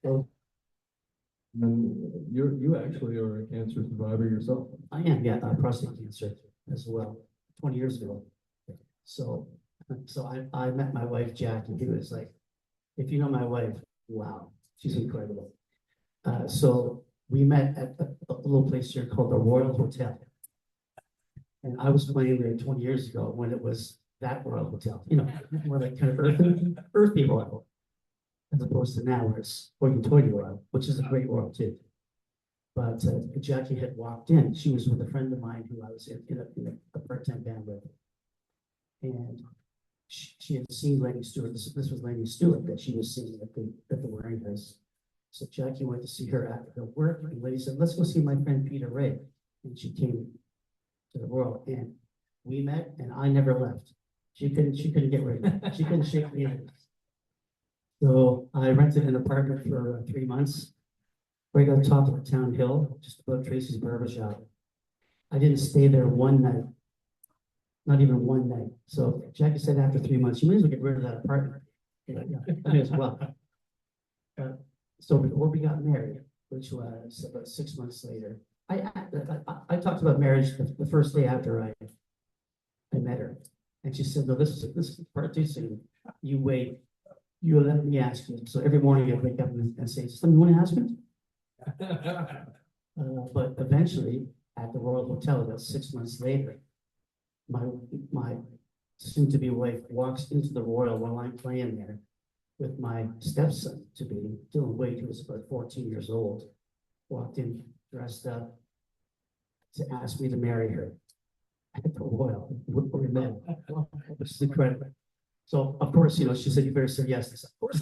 So, and you actually are a cancer survivor yourself. I am, yeah, prostate cancer as well, 20 years ago. So, I met my wife, Jackie, who was like, if you know my wife, wow, she's incredible. So we met at a little place here called the Royal Hotel. And I was playing there 20 years ago when it was that Royal Hotel, you know, more like kind of earthy Royal, as opposed to now where it's hoity-toity Royal, which is a great Royal too. But Jackie had walked in. She was with a friend of mine who I was in a part-time band with. And she had seen Lenny Stewart. This was Lenny Stewart that she was seeing at the Warehouse. So Jackie went to see her after her work, and Lenny said, "Let's go see my friend Peter Rea." And she came to the Royal, and we met, and I never left. She couldn't get rid of me. She couldn't shake me in. So I rented an apartment for 3 months, right on top of the town hill, just above Tracy's Barbershop. I didn't stay there one night, not even one night. So Jackie said after 3 months, you may as well get rid of that apartment. Yeah, I may as well. So before we got married, which was about 6 months later, I talked about marriage the first day after I met her. And she said, "No, this is part too soon. You wait. You let me ask you." So every morning I wake up and say, "Something you want to ask me?" But eventually, at the Royal Hotel, about 6 months later, my soon-to-be wife walks into the Royal while I'm playing there with my stepson to be, Dylan Wade, who was about 14 years old, walked in dressed up to ask me to marry her at the Royal. We met, which is incredible. So of course, you know, she said, "You better say yes." I said, "Of course."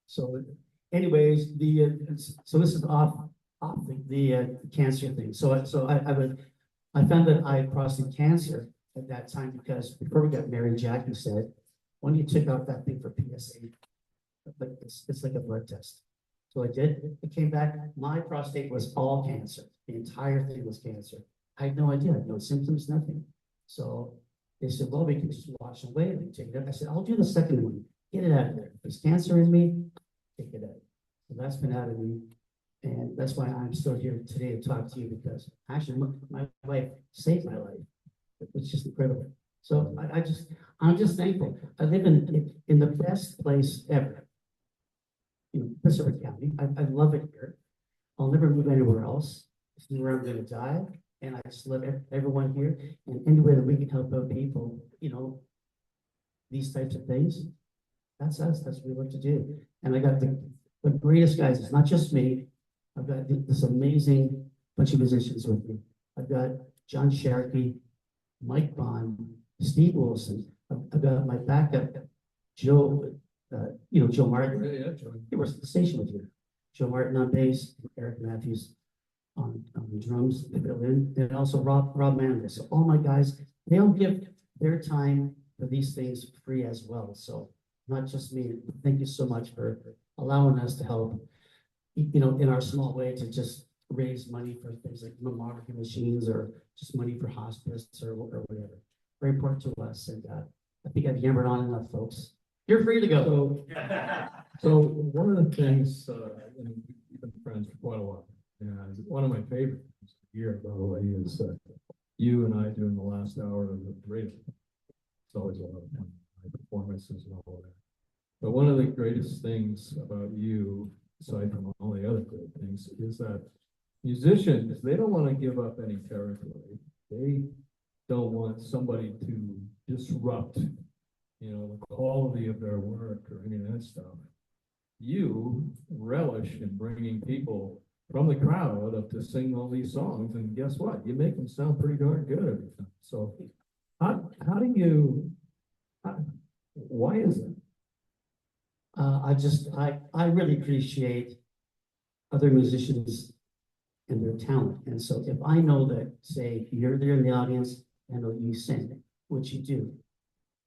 So, anyways, so this is off the cancer thing. So I found that I had prostate cancer at that time because before we got married, Jackie said, "Why don't you check out that thing for PSA? But it's like a blood test." So I did. It came back. My prostate was all cancer. The entire thing was cancer. I had no idea. I had no symptoms, nothing. So they said, "Well, we can just wash away and take it out." I said, "I'll do the second one. Get it out of there. If there's cancer in me, take it out." So that's been out of me. And that's why I'm still here today to talk to you, because actually my wife saved my life. It's just incredible. So I'm just thankful. I live in the best place ever. You know, Pacific County. I love it here. I'll never move anywhere else. It's where I'm going to die. And I just love everyone here. And any way that we can help out people, you know, these types of things, that's us. That's what we like to do. And I got the greatest guys. It's not just me. I've got this amazing bunch of musicians with me. I've got John Sharkey, Mike Bond, Steve Wilson. I've got my backup, Joe, Joe Martin. Yeah, Joe. He works at the station with you. Joe Martin on bass, Eric Matthews on drums, and also Rob Mandel. So all my guys, they all give their time for these things free as well. So not just me. Thank you so much for allowing us to help, you know, in our small way, to just raise money for things like mammography machines or just money for hospice or whatever. Very important to us. And I think I've yammered on enough, folks. You're free to go. So one of the things, and we've been friends for quite a while, and one of my favorite things here, by the way, is you and I doing the last hour of the radio. It's always a lot of fun, my performances and all of that. But one of the greatest things about you, aside from all the other great things, is that musicians, they don't want to give up any territory. They don't want somebody to disrupt, you know, the quality of their work or any of that stuff. You relish in bringing people from the crowd up to sing all these songs, and guess what? You make them sound pretty darn good every time. So how do you, why is it? I really appreciate other musicians and their talent. And so if I know that, say, you're there in the audience, I know you sing, which you do,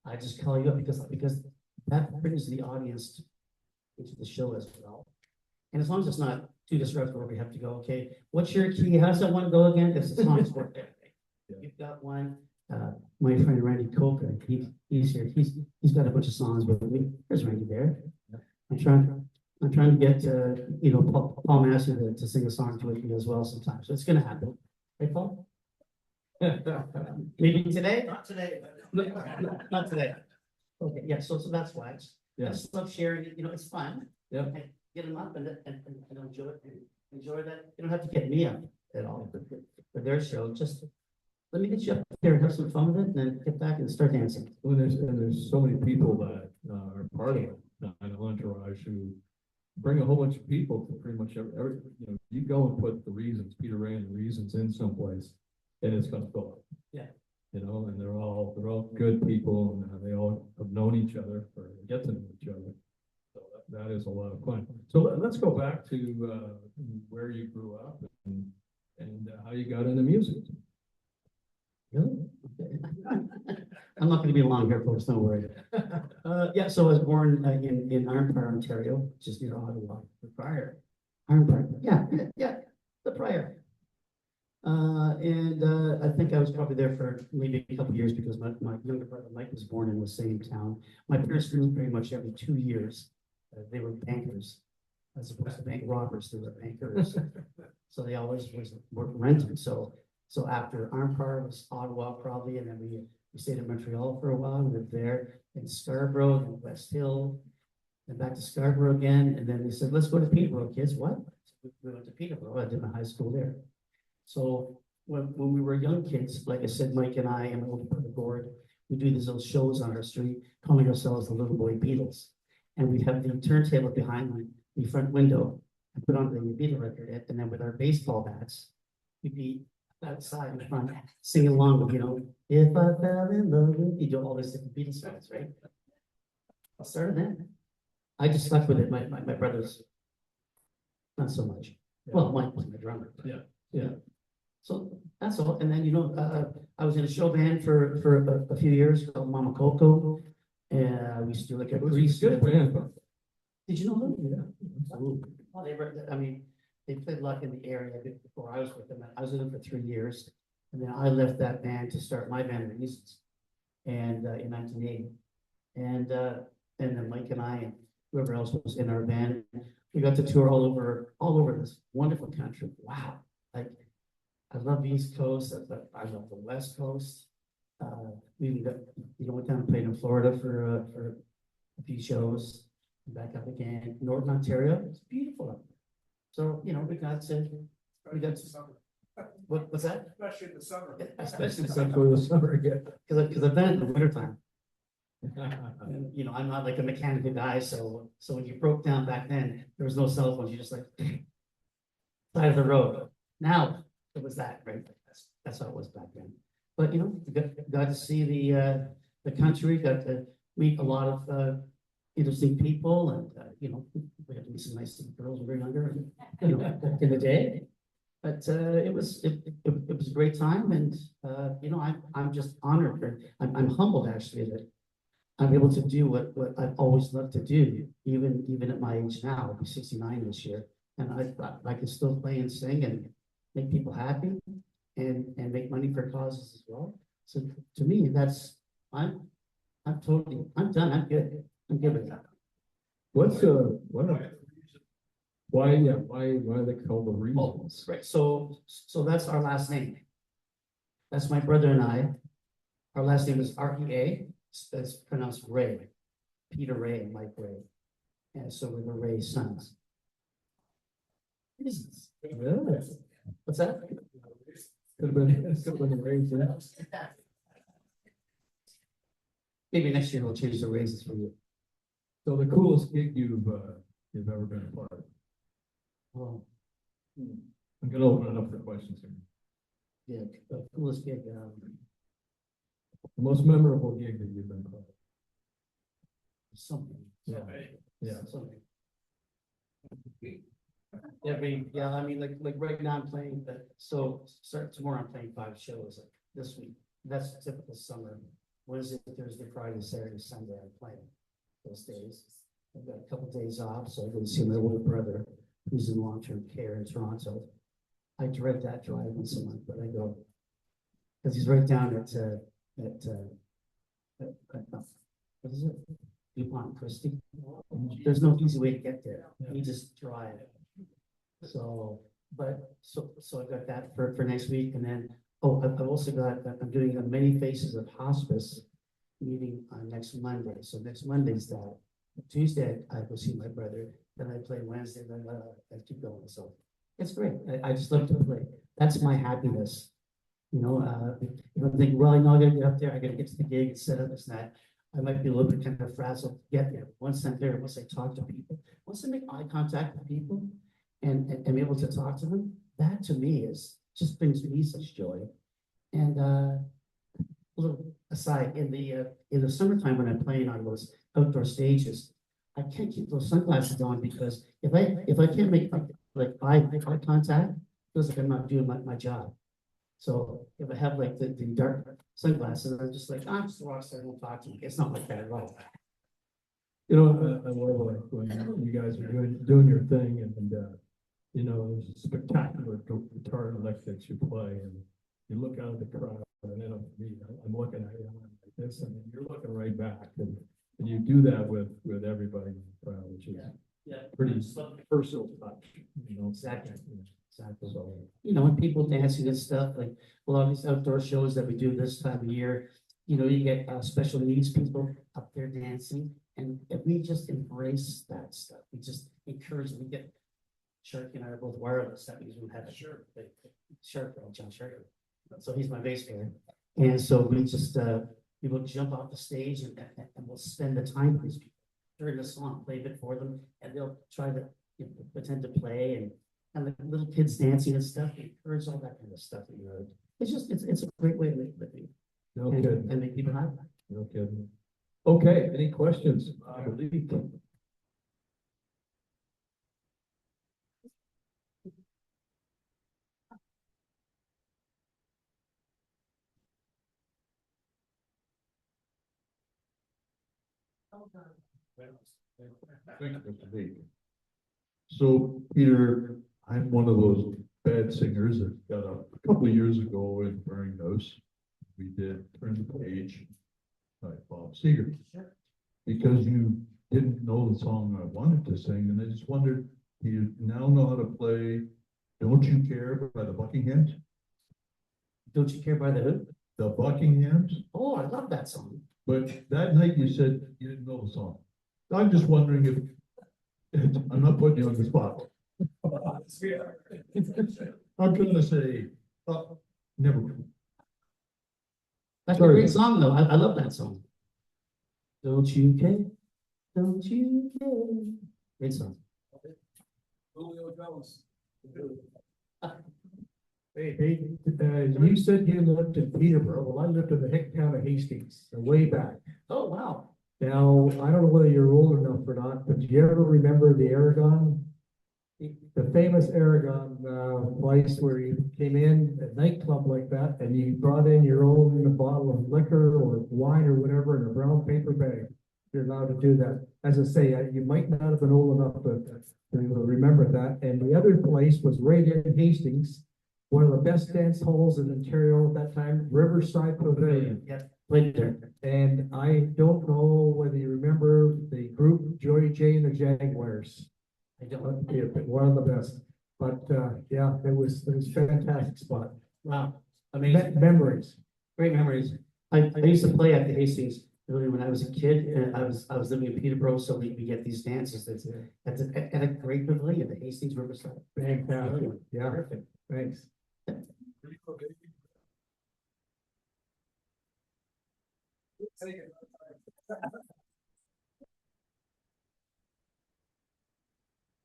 I just call you up because that brings the audience into the show as well. And as long as it's not too disruptive where we have to go, okay, what's your key? How's that one go again? Because the song's work there. Yeah. You've got one. My friend Randy Coker, he's here. He's got a bunch of songs with me. There's Randy there. I'm trying. I'm trying to get, Paul Massey to sing a song with me as well sometimes. So it's gonna happen. Hey, Paul? Maybe today? Not today. Not today. Okay, yeah, so that's why. I just love sharing it, it's fun. Yeah. And get them up and enjoy it, and enjoy that. You don't have to get me up at all for their show. Just let me get you up there and have some fun with it, and then get back and start dancing. Well, there's so many people that are part of it, an entourage who bring a whole bunch of people to pretty much every, you go and put the reasons, Peter Rea and the reasons in someplace, and it's gonna fill up. Yeah. And they're all good people, and they all have known each other or get to know each other. So that is a lot of fun. So let's go back to where you grew up and how you got into music. Really? I'm not gonna be long here, folks, don't worry. Yeah, so I was born in Iron Prior, Ontario, just near Ottawa, the Prior. Iron Prior, yeah, the Prior. I think I was probably there for maybe a couple of years because my younger brother Mike was born in the same town. My parents moved pretty much every 2 years. They were bankers, as opposed to bank robbers, they were bankers. So they always were renting. So after Iron Prior was Ottawa probably, and then we stayed in Montreal for a while, we lived there in Scarborough and West Hill, and back to Scarborough again. And then we said, let's go to Peterborough, kids. What? We went to Peterborough. I did my high school there. So when we were young kids, like I said, Mike and I and my older brother Gord, we do these little shows on our street, calling ourselves the Little Boy Beatles. And we have the turntable behind the front window and put on the Beatle record. And then with our baseball bats, we'd be outside in front, singing along with, if I fell in love with you, do all these different Beatles songs, right? I started then. I just stuck with it. My brothers, not so much. Yeah. Well, Mike was my drummer. Yeah. So that's all. And then, I was in a show band for a few years called Mama Coco. And we used to do like a It was Grease. good band, but Did you know them? yeah, absolutely. Well, they played a lot in the area before I was with them. I was with them for 3 years. And then I left that band to start my band, Reasons, and in 1980. And then Mike and I and whoever else was in our band, we got to tour all over this wonderful country. Wow. Like, I love the East Coast. I love the West Coast. We even got, went down and played in Florida for a few shows. Back up again, Northern Ontario. It's beautiful up there. So we got summer. What's that? Especially in the summer. Especially Except for the summer again. because I've done it in the wintertime. And I'm not like a mechanical guy, so when you broke down back then, there was no cell phones. You just like side of the road. Now it was that, right? That's how it was back then. But got to see the country, got to meet a lot of interesting people, and we got to meet some nice girls when we were younger, back in the day. But it was a great time, and I'm just honored. I'm humbled actually that I'm able to do what I've always loved to do, even at my age now. I'll be 69 this year, and I can still play and sing and make people happy and make money for causes as well. So to me, I'm done. I'm good. I'm good with that. Why are they called the Reasons? Right. So that's our last name. That's my brother and I. Our last name is Rea. That's pronounced Ray. Peter Rea and Mike Rea. And so we're the Rea sons. Reasons. Yeah. What's that? Could have been the Reasons. Maybe next year we'll change the raises for you. So the coolest gig you've ever been a part of? Oh, I'm gonna open it up for questions here. yeah, the coolest gig. The most memorable gig that you've been part of? Something. Yeah. Something. Yeah, I mean, like right now I'm playing start tomorrow I'm playing 5 shows like this week. That's typical summer. Wednesday, Thursday, Friday, Saturday, Sunday I'm playing those days. I've got a couple days off, so I go to see my older brother who's in long-term care in Toronto. I dread that drive once a month, but I go because he's right down at what is it? DuPont Christie. There's no easy way to get there. You just drive. So, so I got that for next week, and then, I've also got, I'm doing a Many Faces of Hospice meeting on next Monday. So next Monday's that. Tuesday, I go see my brother, then I play Wednesday, then I keep going. So it's great. I just love to play. That's my happiness. You know, if I'm thinking, well, I know I gotta get up there, I gotta get to the gig and set up this and that. I might be a little bit kind of frazzled to get there. Once I'm there, once I talk to people, once I make eye contact with people and be able to talk to them, that to me just brings me such joy. And a little aside, in the summertime when I'm playing on those outdoor stages, I can't keep those sunglasses on because if I can't make like eye contact, it feels like I'm not doing my job. So if I have like the dark sunglasses, I'm just like, I'm just a rock star, don't talk to me. It's not like that at all. You know, I love like when you guys are doing your thing, and you know, there's a spectacular guitar and electric that you play, and you look out at the crowd, and then I'm looking at you like this, and you're looking right back, and you do that with everybody in the crowd, which is pretty personal touch, you know. Exactly. Exactly. So, You know, when people dancing and stuff, like a lot of these outdoor shows that we do this time of year, you know, you get special needs people up there dancing. And if we just embrace that stuff, we just encourage them. We get Sharky and I are both wireless. That means we have a Shark, John Sharky. So he's my bass player. And so we just, people jump off the stage and we'll spend the time with these people during the song, play a bit for them, and they'll try to pretend to play and like little kids dancing and stuff. We encourage all that kind of stuff. You know, it's a great way to make a living. no kidding. And make people happy. No kidding. Okay, any questions? I believe. Thank you, Mr. Lee. So, Peter, I'm one of those bad singers that got up a couple of years ago in House. We did Turn the Page by Bob Seger. Because you didn't know the song I wanted to sing, and I just wondered, do you now know how to play Don't You Care by the Buckinghams? Don't You Care by the Who? The Buckinghams? Oh, I love that song. But that night you said you didn't know the song. I'm just wondering if I'm not putting you on the spot. I'm gonna say, never. That's Sorry. a great song, though. I love that song. Don't you care? Don't you care? Great song. Hey, you said you lived in Peterborough. Well, I lived in the hick town of Hastings, way back. Oh, wow. Now, I don't know whether you're old enough or not, but do you ever remember the Aragon? The famous Aragon place where you came in, a nightclub like that, and you brought in your own bottle of liquor or wine or whatever in a brown paper bag. You're allowed to do that. As I say, you might not have been old enough to remember that. And the other place was right in Hastings, one of the best dance halls in Ontario at that time, Riverside Pavilion. Yep, played there. And I don't know whether you remember the group Joy J and the Jaguars. I don't. Yeah, one of the best. But yeah, it was a fantastic spot. Wow. Amazing. Memories. Great memories. I used to play at the Hastings really when I was a kid, and I was living in Peterborough, so we get these dances at a great pavilion, the Hastings Riverside. Fantastic. Yeah, Perfect. thanks.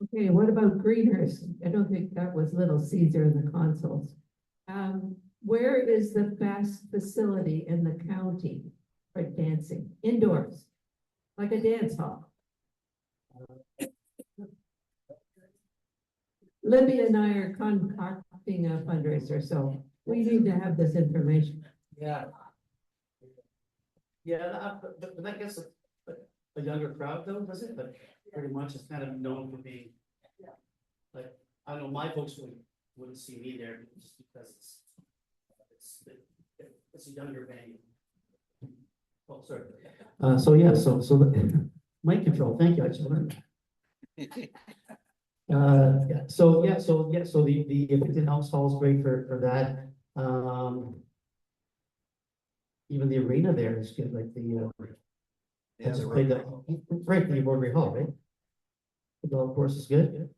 Okay, what about Greenhurst? I don't think that was Little Caesar in the consoles. Where is the best facility in the county for dancing? Indoors, like a dance hall. Libby and I are concocting a fundraiser, so we need to have this information. Yeah. Yeah, but that gets a younger crowd though, does it? But pretty much it's kind of known for being, like, I know my folks wouldn't see me there just because it's a younger venue. Oh, sorry. So yeah, so Mic control, thank you, I just learned. So the Picton House Hall is great for that. Even the arena there is good, like the, I just played the, right, the Rotary Hall, right? The golf course is good.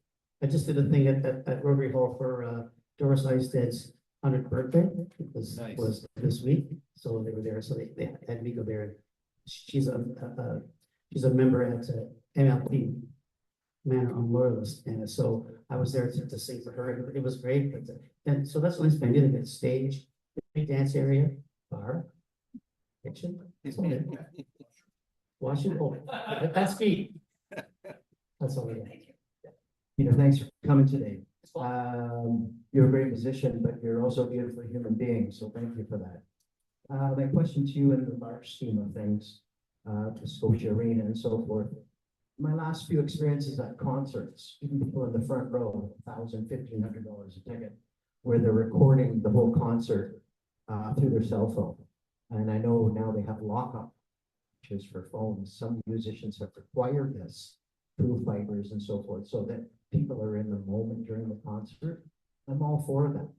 I just did a thing at Rotary Hall for, Doris Eistead's 100th birthday. It was this week, so they were there, so they had me go there. She's a member at MLP, Manor on Loyalist, and so I was there to sing for her, and it was great, but, and so that's the nice thing, they get stage, big dance area, bar, kitchen, it's all there. Washing, oh, that's me. That's all I got. Peter, thanks for coming today. You're a great musician, but you're also a beautiful human being, so thank you for that. My question to you in the large scheme of things, the Scotia Arena and so forth. My last few experiences at concerts, even people in the front row, $1,000, $1,500 a ticket, where they're recording the whole concert through their cell phone. And I know now they have lockup, which is for phones. Some musicians have required this, proof fighters and so forth, so that people are in the moment during the concert. I'm all for that.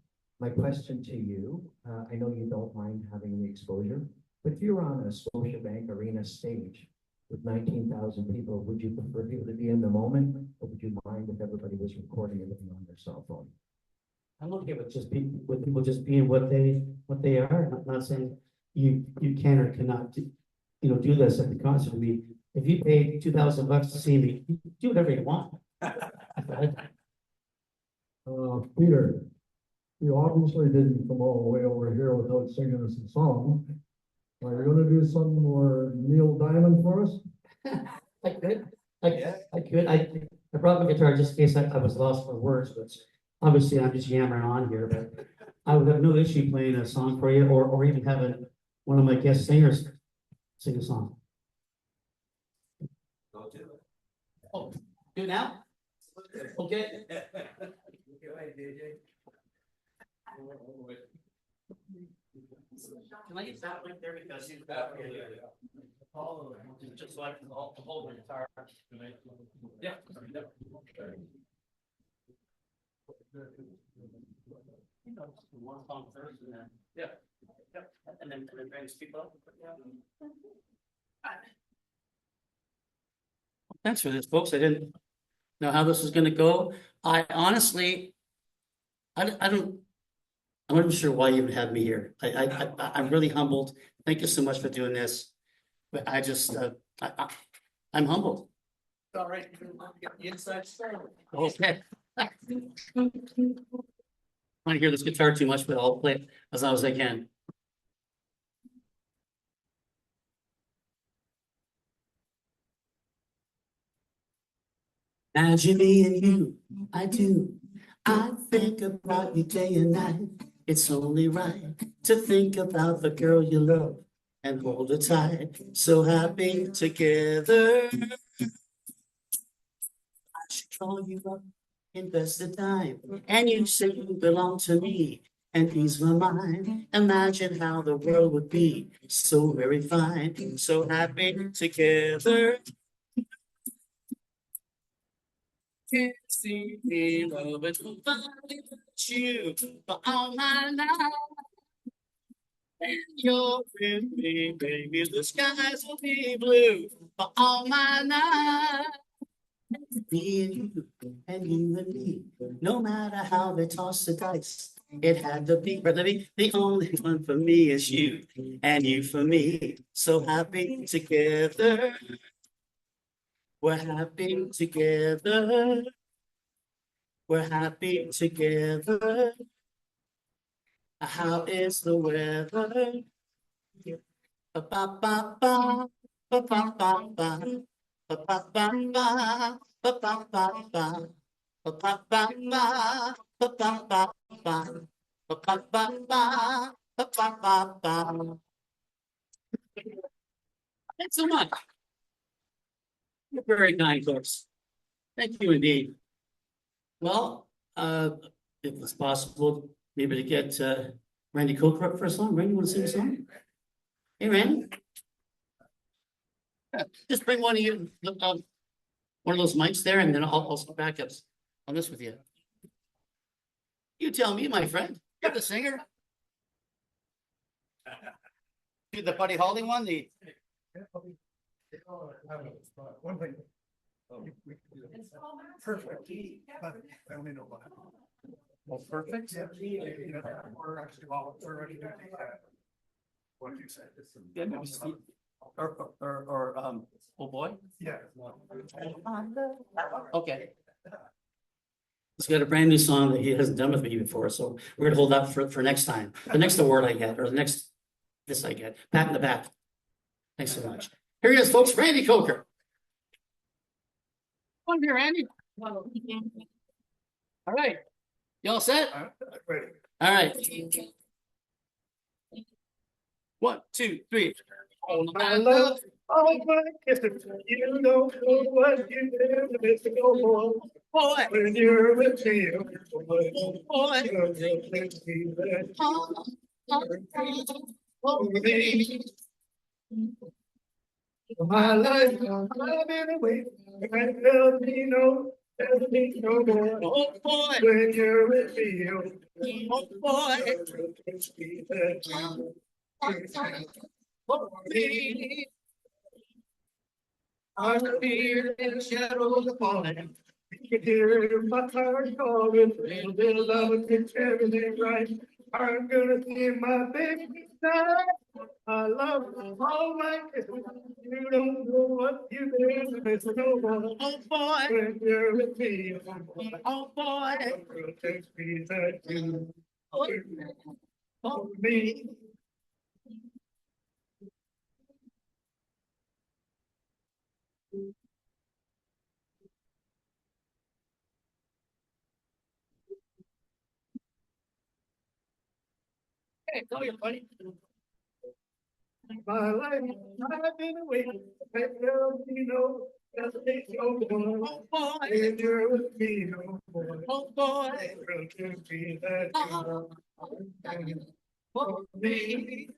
My question to you, I know you don't mind having the exposure, but if you're on a Scotiabank Arena stage with 19,000 people, would you prefer people to be in the moment, or would you mind if everybody was recording everything on their cell phone? I'm okay with people just being what they are. I'm not saying you can or cannot do this at the concert. I mean, if you paid $2,000 to see me, you do whatever you want. Peter, you obviously didn't come all the way over here without singing us a song. Are you gonna do some more Neil Diamond for us? I could. I brought my guitar just in case I was lost for words, but obviously I'm just yammering on here, but I would have no issue playing a song for you, or even having one of my guest singers sing a song. Go do it. Oh, do it now? Okay. Can I get that link there because he's back here? Just so I can hold the guitar. Yeah. One song first and then. Yeah. And then bring people up. Thanks for this, folks. I didn't know how this was gonna go. I honestly, I'm not even sure why you would have me here. I'm really humbled. Thank you so much for doing this. But I just, I'm humbled. All right. Get the inside story. Okay. I want to hear this guitar too much, but I'll play it as loud as I can. Imagine me and you, I do. I think about you day and night. It's only right to think about the girl you love and hold her tight. So happy together. I should call you up, invest the time, and you say you belong to me and ease my mind. Imagine how the world would be so very fine. So happy together. Can't see me loving nobody but you for all my life. And you're with me, baby. The skies will be blue for all my life. Me and you and me. No matter how they toss the dice, it had to be. But the only one for me is you, and you for me. So happy together. We're happy together. We're happy together. How is the weather? Ba ba ba ba ba ba ba ba ba ba ba ba ba ba ba ba ba ba ba ba. Thanks so much. You're very kind, folks. Thank you indeed. Well, if it's possible, maybe to get Randy Coker up for a song. Randy, you want to sing a song? Hey, Randy. Just bring one of you, one of those mics there, and then I'll back up on this with you. You tell me, my friend, you're the singer. Do the Buddy Holly one, the. One thing. Perfect. But I only know about. Well, perfect. Yeah. We're actually, well, we're already doing that. What you said. Yeah, maybe Steve. Or, oh boy. Yeah. Okay. He's got a brand new song that he hasn't done with me before, so we're gonna hold that for next time. The next award I get, or the next, this I get, pat in the back. Thanks so much. Here he is, folks, Randy Coker. Come here, Randy. All right. You all set? Ready. All right. 1, 2, 3. Oh, my love, oh, my kisses, you don't know what you do to this boy. Boy. When you're with me, oh, boy. Boy. You don't know that Oh, baby. my life, I've been away, and there'll be no more. Oh, boy. When you're with me, Oh, boy. Oh, baby. I fear the shadows falling. You can hear my heart calling, little love and fix everything right. I'm gonna see my baby tonight. I love all my kisses. You don't know what you do, it's no more. Oh, boy. When you're with me, Oh, boy. it takes me that you Oh, for me. hey, tell your buddy. My life, I've been waiting, and there'll be no hesitation, oh boy. Oh, boy. When you're with me, oh boy. Oh, boy. It takes me that you Oh, baby.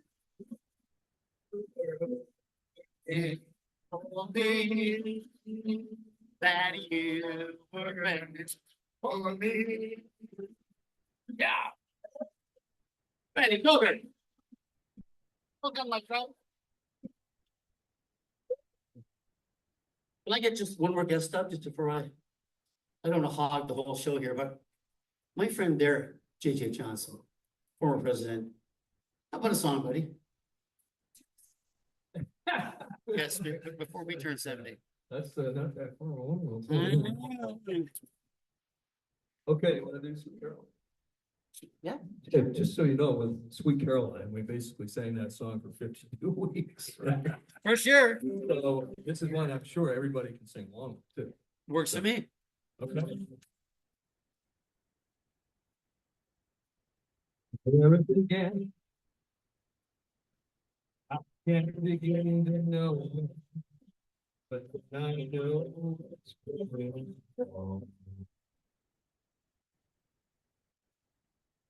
Oh, baby. That you were meant for me. yeah. Ready, go ahead. Welcome, my friend. Can I get just one more guest up just before I don't want to hog the whole show here, but my friend there, JJ Johnson, former president. How about a song, buddy? Yes, before we turn 70. That's not that far along. Mm-hmm. Okay, you wanna do Sweet Caroline? Yeah. Yeah, just so you know, with Sweet Caroline, we basically sang that song for 52 weeks, right? For sure. So this is one I'm sure everybody can sing along with too. Works for me. Okay. Never again. I can't begin to know, but I know it's going on.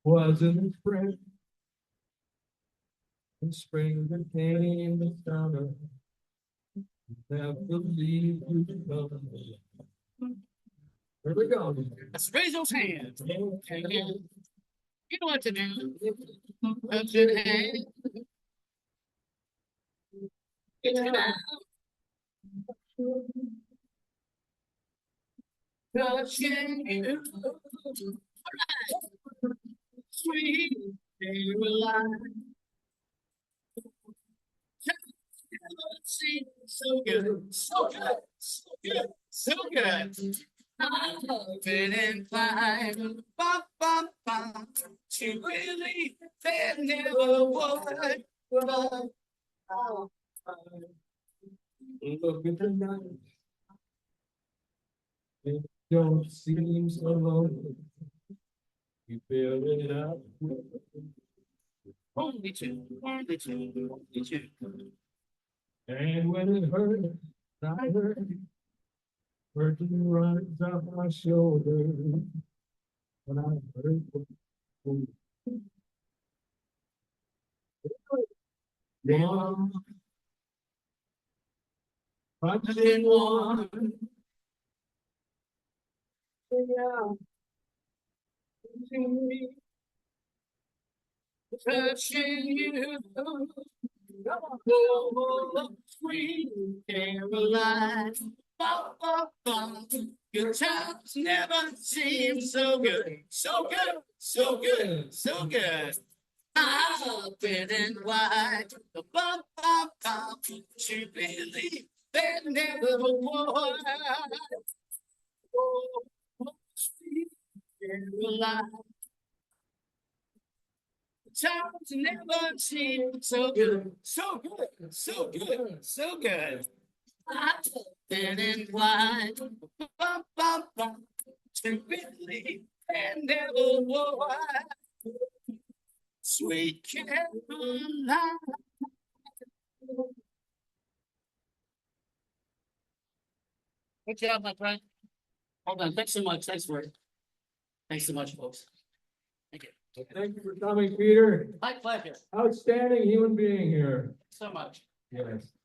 Wasn't spring, the spring that came the summer. Never leave you come. Here we go. Let's raise those hands. You know what to do. Up your hand. Get it out. Touching you. Alright. Sweet, you alive. So good, so good, so good, so good. I've been inclined, bum, bum, bum, to believe there never would. Look at the night. It don't seem so long. You feel it out. Only two, only two, only two. And when it hurt, I hurt the runs off my shoulder. When I hurt. One 101. Touching you, oh, sweet Caroline. Bum, bum, bum. Good times never seem so good, so good, so good, so good. I've been in white, the bum, bum, bum, to believe that never was. Oh, sweet Caroline. Times never seem so good, so good, so good, so good. I've been in white, bum, bum, bum, to believe and never was. Sweet Caroline. Good job, my friend. Hold on, thanks so much, thanks for it. Thanks so much, folks. Thank you. Thank you for coming, Peter. My pleasure, Outstanding human being here. so much. Yes.